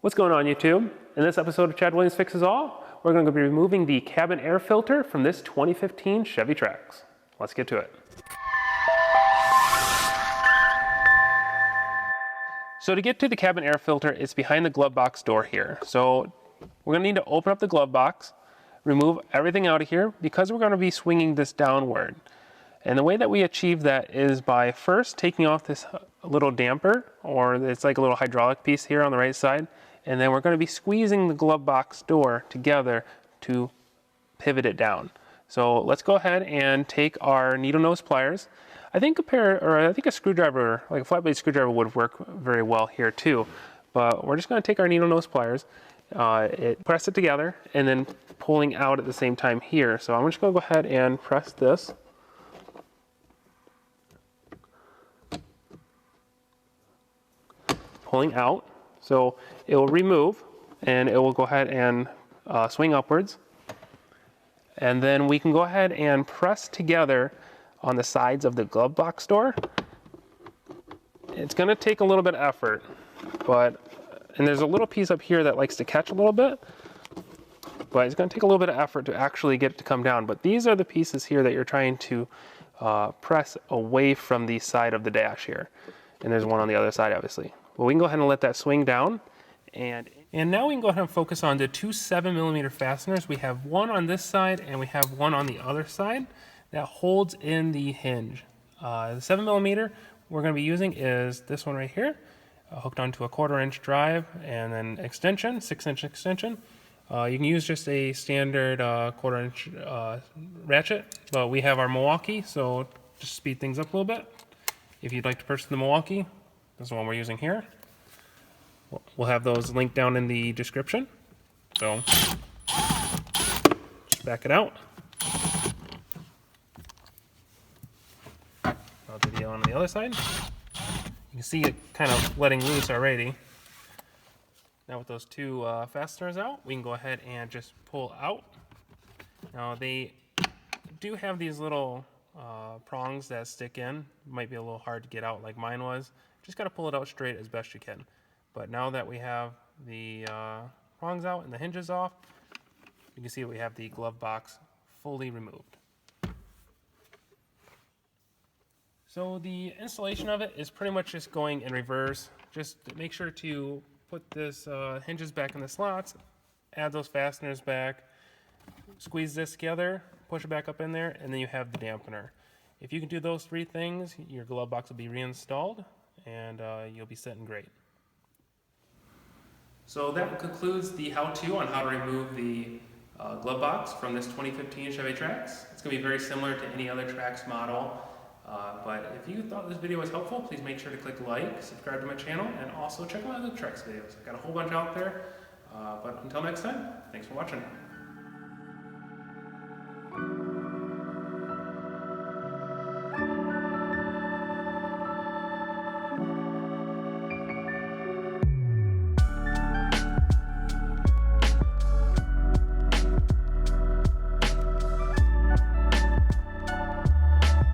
What's going on, YouTube? In this episode of Chad Williams Fixes All, we're going to be removing the cabin air filter from this 2015 Chevy Trax. Let's get to it. So to get to the cabin air filter, it's behind the glove box door here. So we're going to need to open up the glove box, remove everything out of here because we're going to be swinging this downward. And the way that we achieve that is by first taking off this little damper, or it's like a little hydraulic piece here on the right side, and then we're going to be squeezing the glove box door together to pivot it down. So let's go ahead and take our needle nose pliers. I think a screwdriver, like a flat blade screwdriver, would work very well here too. But we're just going to take our needle nose pliers, press it together, and then pulling out at the same time here. So I'm just going to go ahead and press this. Pulling out, so it will remove and it will go ahead and swing upwards, and then we can go ahead and press together on the sides of the glove box door. It's going to take a little bit of effort, and there's a little piece up here that likes to catch a little bit, but it's going to take a little bit of effort to actually get it to come down. But these are the pieces here that you're trying to press away from the side of the dash here, and there's one on the other side obviously. Well, we can go ahead and let that swing down. And now we can go ahead and focus on the two 7mm fasteners. We have one on this side and we have one on the other side that holds in the hinge. The 7mm we're going to be using is this one right here, hooked onto a 1/4-inch drive and then extension, 6-inch extension. You can use just a standard 1/4-inch ratchet, but we have our Milwaukee, so just speed things up a little bit. If you'd like to purchase the Milwaukee, this is the one we're using here. We'll have those linked down in the description. So just back it out. I'll do the other one on the other side. You can see it kind of letting loose already. Now with those two fasteners out, we can go ahead and just pull out. Now they do have these little prongs that stick in. Might be a little hard to get out like mine was. Just got to pull it out straight as best you can. But now that we have the prongs out and the hinges off, you can see we have the glove box fully removed. So the installation of it is pretty much just going in reverse. Just make sure to put this hinges back in the slots, add those fasteners back, squeeze this together, push it back up in there, and then you have the dampener. If you can do those three things, your glove box will be reinstalled and you'll be sitting great. So that concludes the how-to on how to remove the glove box from this 2015 Chevy Trax. It's going to be very similar to any other Trax model, but if you thought this video was helpful, please make sure to click like, subscribe to my channel, and also check out my other Trax videos. I've got a whole bunch out there, but until next time, thanks for watching.